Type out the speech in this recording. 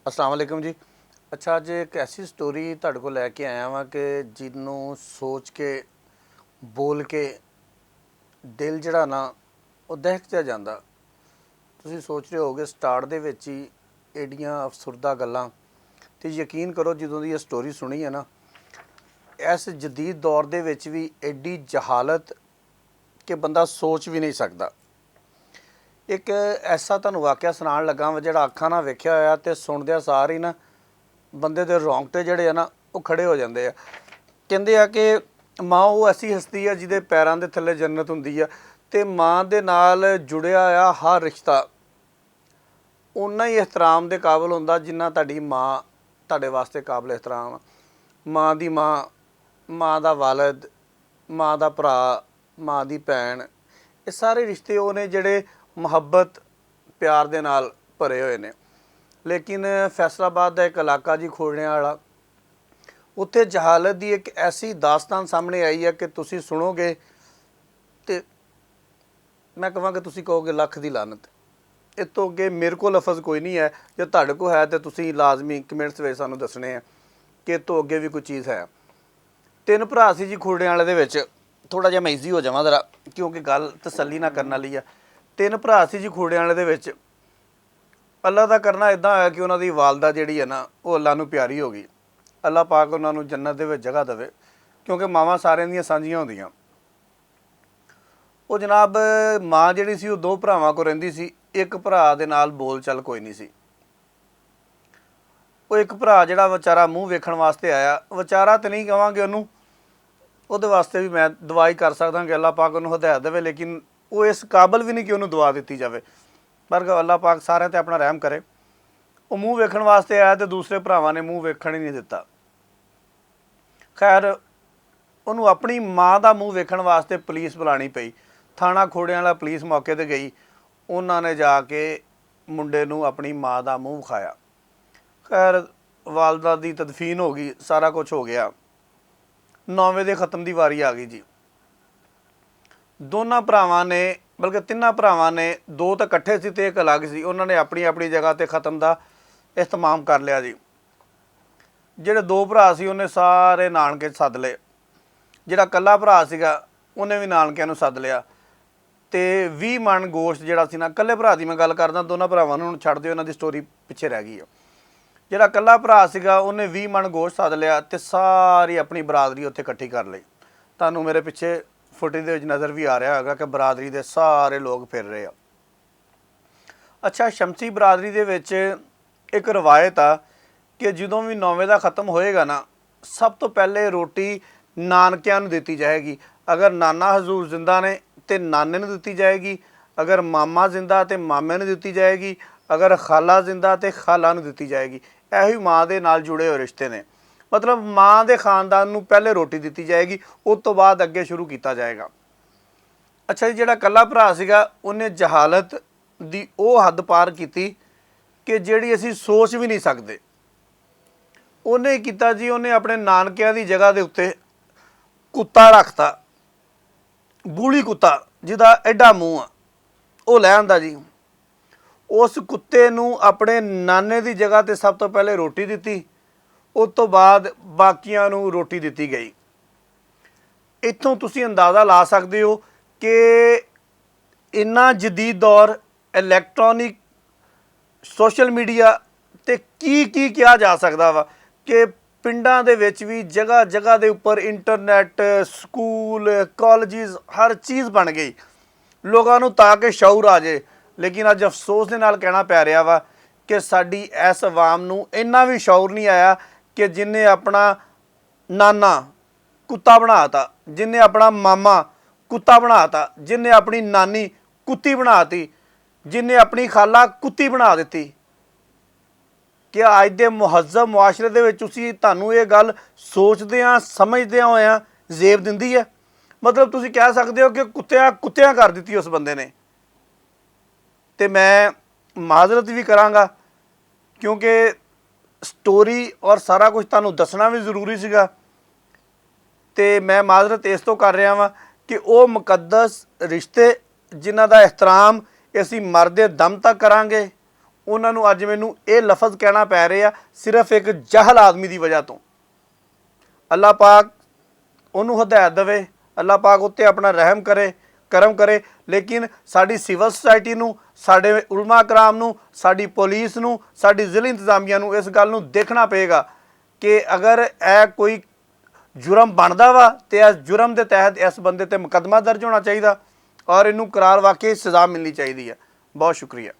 अस्सलाम वालेकुम जी। अच्छा, अज एक ऐसी स्टोरी तुहाडे कोल लैके आया वा कि जिन्हों सोच के बोल के दिल जिहड़ा ना वो दहक जा जांदा। तुसीं सोच रहे होगे स्टार्ट दे विच ही एडियां अफसुरदा गल्लां, ते यकीन करो जदों दी ये स्टोरी सुनी है ना, इस जदीद दौर दे विच भी एडी जहालत कि बंदा सोच भी नहीं सकता। एक ऐसा तुहानूं वाकिया सुनाण लगा वा जिहड़ा अखां नाल वेखिया होया ते सुणदिया सार ही ना बंदे दे रोंगटे जिहड़े आ ना वो खड़े हो जाते हैं। कहते हैं कि माँ वो ऐसी हस्ती है जिहदे पैरों के थल्ले जन्नत हुंदी है, ते माँ दे नाल जुड़िया आ हर रिश्ता उन्ना ही एहतराम दे काबिल हुंदा जिन्ना तुहाडी माँ तुहाडे वास्ते काबिल एहतराम आ। माँ दी माँ, माँ दा वालिद, माँ दा भरा, माँ दी भैन, ये सारे रिश्ते वो ने जिहड़े मुहब्बत प्यार दे नाल भरे हुए ने। लेकिन फैसलाबाद का एक इलाका जी खोड़ियां वाला, उत्थे जहालत की एक ऐसी दास्तान सामने आई है कि तुसी सुनोगे तो मैं कहां कि तुसी कहोगे लख की लानत। इस तो अगे मेरे को लफज कोई नहीं है, जो तुहाडे को है तो तुसी लाजमी कमेंट्स में सानू दसने हैं कि इस तो अगे भी कोई चीज़ है। तीन भरा सी जी खोड़ियां वाले दे विच, थोड़ा जिहा मैं ईजी हो जावां जरा क्योंकि गल तसली ना करने वाली है। तीन भरा सी जी खोड़ियां वाले दे विच अल्लाह का करना इदा होया कि उन्होंने वालदा जी है ना वो अल्लाह नूं प्यारी हो गई। अल्लाह पाक उन्होंने जन्नत दे विच जगह देवे, क्योंकि मावां सारियां दियां सांझियां होंदियां। वो जनाब माँ जिहड़ी सी वो दो भरावां को रहिंदी सी, एक भरा दे नाल बोल चाल कोई नहीं सी। वो एक भरा जिहड़ा विचारा मूँह वेखण वास्ते आया, विचारा तो नहीं कहांगे उन्होंने, उहदे वास्ते भी मैं दुआ ही कर सकदा कि अल्लाह पाक उन्होंने हदायत देवे, लेकिन वो इस काबिल भी नहीं कि उन्होंने दुआ दी जाए, पर अल्लाह पाक सारिਆਂ ते अपना रहम करे। वो मूँह वेखण वास्ते आया तो दूसरे भरावां ने मूँह वेखण ही नहीं दिता। खैर उन्होंने अपनी माँ का मूँह वेखण वास्ते पुलिस बुलानी पई। थाना खोड़ियां वाला पुलिस मौके पर गई, उन्होंने जाके मुंडे नूं अपनी माँ का मूँह विखाया। खैर वालदा की तदफीन हो गई, सारा कुछ हो गया। 9 वजे खत्म की वारी आ गई जी। दोनों भरावां ने बल्कि तिन्ना भरावां ने, दो तो कट्ठे सी ते एक अलग सी, उन्होंने अपनी अपनी जगह पर खत्म का इहतमाम कर लिया जी। ਜਿਹੜੇ दो भरा सी उन्हें सारे नानके सद ले, ਜਿਹੜਾ कल्ला भरा सीगा उन्हें भी नानकिਆਂ ਨੂੰ सद लिया, तो 20 मन गोश्त ਜਿਹੜਾ ਸੀ ना, कल्ले भरा की मैं गल करदा, दोनों भरावां ਨੂੰ ਛੱਡ ਦਿਓ, ਇਹਨਾਂ ਦੀ स्टोरी पिछे रह गई है। ਜਿਹੜਾ कल्ला भरा सीगा उन्हें 20 मन गोश्त सद लिया तो सारी अपनी बरादरी उत्थे इकट्ठी कर ली। तुहानूं मेरे पिछे फुटेज दे विच नज़र भी आ रहा होगा कि बरादरी के सारे लोग फिर रहे आ। अच्छा, शमसी बरादरी दे विच एक रवायत आ कि जदों भी 9 वजे ख़त्म होएगा ना, सब तो पहले रोटी नानकिਆਂ ਨੂੰ ਦਿੱਤੀ जाएगी। अगर नाना हजूर जिंदा ने तो नाने ਨੂੰ ਦਿੱਤੀ जाएगी, अगर मामा जिंदा तो मामे ਨੂੰ ਦਿੱਤੀ जाएगी, अगर खाला जिंदा तो खाला ਨੂੰ ਦਿੱਤੀ जाएगी। यही माँ के नाल जुड़े हुए रिश्ते ने, मतलब माँ के खानदान ਨੂੰ पहले रोटी ਦਿੱਤੀ जाएगी, उस तो बाद अगे शुरू किया जाएगा। अच्छा जी, ਜਿਹੜਾ कल्ला भरा सीगा उन्हें जहालत की वो हद पार की कि जिहड़ी असीं सोच भी नहीं सकते। उन्हें किया जी, उन्हें अपने नानकिਆਂ की जगह के उत्ते कुत्ता रखता, बूली कुत्ता जिहदा एडा मूँह आ, वो लै आंदा जी। उस कुत्ते नूं अपने नाने की जगह ते सब तो पहले रोटी दी, उस तो बाद बाकियां नूं रोटी दी गई। इत्थों तुसीं अंदाज़ा ला सकते हो कि इन्ना जदीद दौर, इलैक्ट्रॉनिक, सोशल मीडिया ते की किया जा सकता वा कि पिंडां दे विच भी जगह जगह के उपर इंटरनैट, स्कूल, कॉलेजिज, हर चीज़ बन गई, लोगों नूं ताकि शऊर आ जाए। लेकिन अज अफसोस के नाल कहना पै रहा वा कि साडी इस अवाम नूं इन्ना भी शऊर नहीं आया कि जिन्हें अपना नाना कुत्ता बनाता, जिन्हें अपना मामा कुत्ता बनाता, जिन्हें अपनी नानी कुत्ती बनाती, जिन्हें अपनी खाला कुत्ती बना दी। कि अज के मुहज़्ज़ब मुआशरे दे विच तुहानूं ये गल सोचदियां समझदियां होया जेब दिंदी है। मतलब तुसीं कह सकते हो कि कुत्तियां कर दी उस बंदे ने। तो मैं माजरत भी करांगा क्योंकि स्टोरी और सारा कुछ तुहानूं दसना भी जरूरी सीगा। तो मैं माजरत इस तो कर रहा वां कि वो मुकद्दस रिश्ते जिन्हां दा एहतराम असीं मरदे दम तक करांगे, ਉਹਨਾਂ ਨੂੰ ਅੱਜ ਮੈਨੂੰ ਇਹ ਲਫ਼ਜ਼ ਕਹਿਣਾ ਪੈ ਰਿਹਾ ਸਿਰਫ ਇੱਕ ਜਹਲ ਆਦਮੀ ਦੀ ਵਜ੍ਹਾ ਤੋਂ। ਅੱਲਾਹ ਪਾਕ ਉਹਨੂੰ ਹਦਾਇਤ ਦੇਵੇ, ਅੱਲਾਹ ਪਾਕ ਉੱਤੇ ਆਪਣਾ ਰਹਿਮ ਕਰੇ, ਕਰਮ करे। लेकिन साड़ी सिविल सोसाइटी नूं, साडे उलमा कराम नूं, साड़ी पुलिस नूं, साड़ी जिला इंतजामिया नूं इस गल नूं देखना पेगा कि अगर यह कोई जुर्म बनता वा तो इस जुर्म के तहत इस बंदे ते मुकदमा दर्ज होना चाहिए और इनू करार वाकई सज़ा मिलनी चाहिए है। बहुत शुक्रिया।